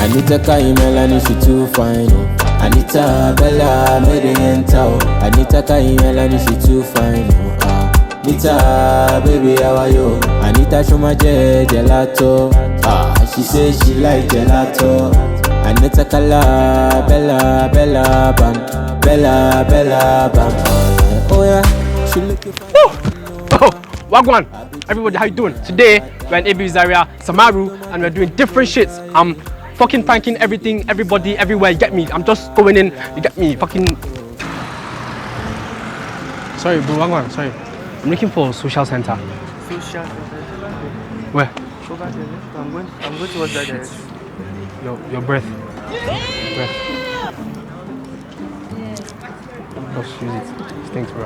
Anita Kai Melanie, she too fine. Oh. Anita Bella Medienta. Anita Kai Melanie, she too fine. Oh. Anita, baby, how are you? Anita Shumaje gelato. She says she like gelato. Anita Kala Bella Bella Bam Bella Bella Bam. Oh yeah, she looking fine. Oh, Wagwan, everybody, how you doing? Today we're in AB Zaria, Samaru, and we're doing different shits. I'm fucking pranking everything, everybody, everywhere. You get me? I'm just going in. You get me? Fucking. Sorry, bro, Wagwan. Sorry. I'm looking for a social center. Social center? Where? I'm going towards that direction. Your breath. Breath. Just use it. Stinks, bro.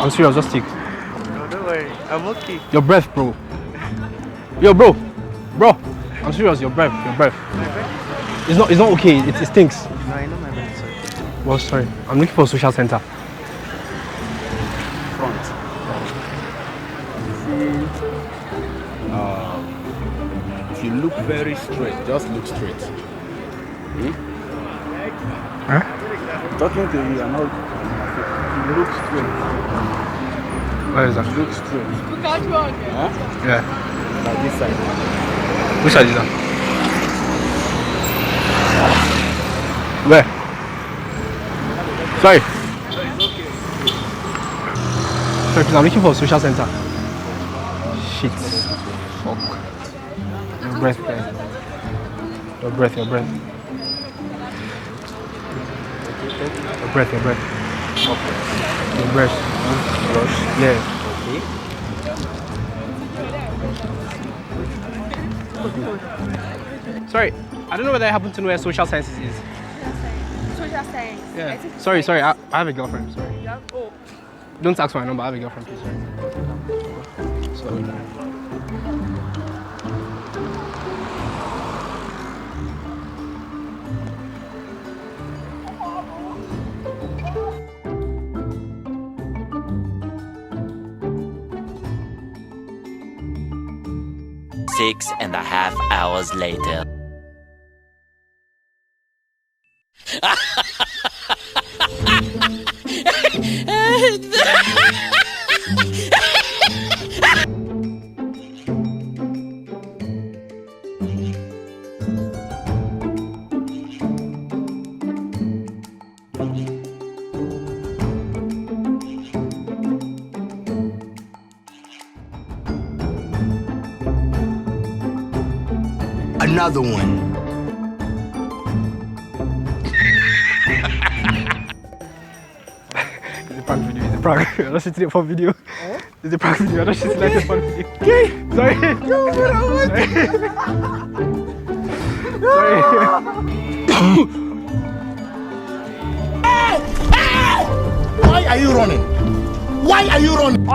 I'm serious. Just take. No, don't worry. I'm okay. Your breath, bro. Yo, bro. I'm serious. Your breath. My breath? It's not okay. It stinks. No, I know my breath, sorry. Well, sorry. I'm looking for a social center. Front. If you look very straight, just look straight. Huh? Talking to you, I'm not. You look straight. Where is that? Look straight. Huh? Yeah. Like this side. Which side is that? Where? Sorry. Sorry, please, I'm looking for a social center. Shit. Fuck. Your breath, man. Your breath. Your breath. Yeah. Sorry, I don't know whether I happen to know where social sciences is. Social science. Yeah. Sorry, I have a girlfriend. Sorry. Yeah. Oh. Don't ask for my number. I have a girlfriend, please. Sorry. Six and a half hours later. Another one. It's a prank video. It's a prank. I'm not shooting it for video. It's a prank video. I'm not shooting like a fun video. Sorry. Why are you running? Why are you running?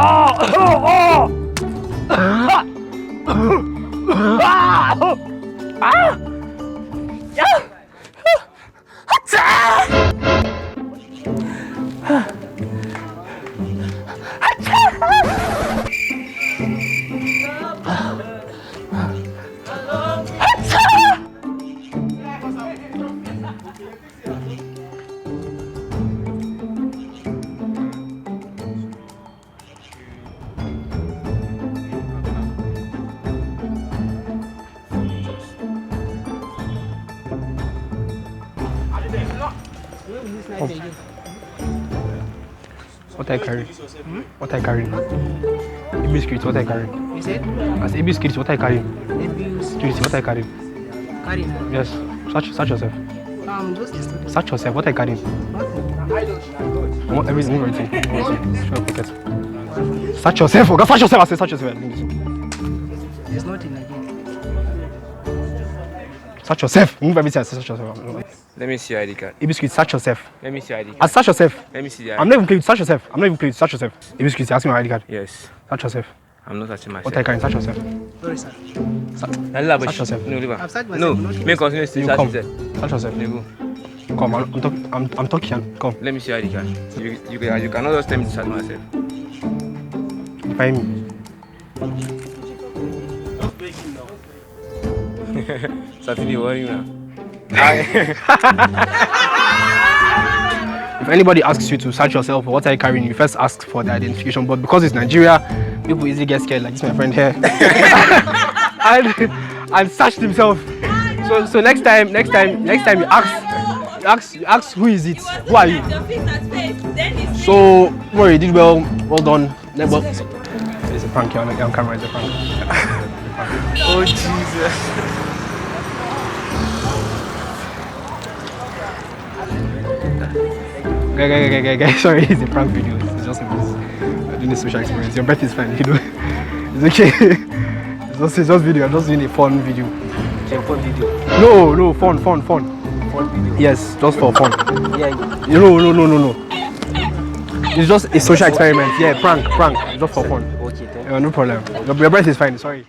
What I carry? What I carry? AB Security, what I carry? You said? As AB Security, what I carry? Abuse. Security, what I carry? Carry now. Yes. Search yourself. Just a student. Search yourself, what I carry? Everything, move everything. Show your pocket. Search yourself, okay? Search yourself, I say search yourself. There's nothing again. Search yourself, move everything, I say search yourself. Let me see your ID card. Ibiscuit, search yourself. Let me see your ID card. I search yourself. Let me see the I'm not even playing. Search yourself. I'm not even playing. Search yourself. Ibiscuit, you ask me my ID card. Yes. Search yourself. I'm not touching myself. What I can search yourself. Sorry, sir. Search yourself. No, leave her. I've searched No, myself. make continue to You search come. yourself. Search yourself. You go. Come. I'm talking. Come. Let me see your ID card. You cannot just tell me to search myself. Find me. Saturday, what are you now? If anybody asks you to search yourself or what are you carrying, you first ask for the identification. But because it's Nigeria, people easily get scared, like this my friend here, and search themselves. So next time you ask who is it? Who are you? So worry, you did well done. It's a prank, you're on camera, it's a prank. Oh Jesus. Guy, sorry, it's a prank video. It's just we're doing a social experience. Your breath is fine, you know. It's okay. It's just video. I'm just doing a fun video. Fun video. No, fun. Fun video. Yes, just for fun. Yeah. No. It's just a social experiment. Yeah, prank. Just for fun. Okay, then. No problem. Your breath is fine. Sorry.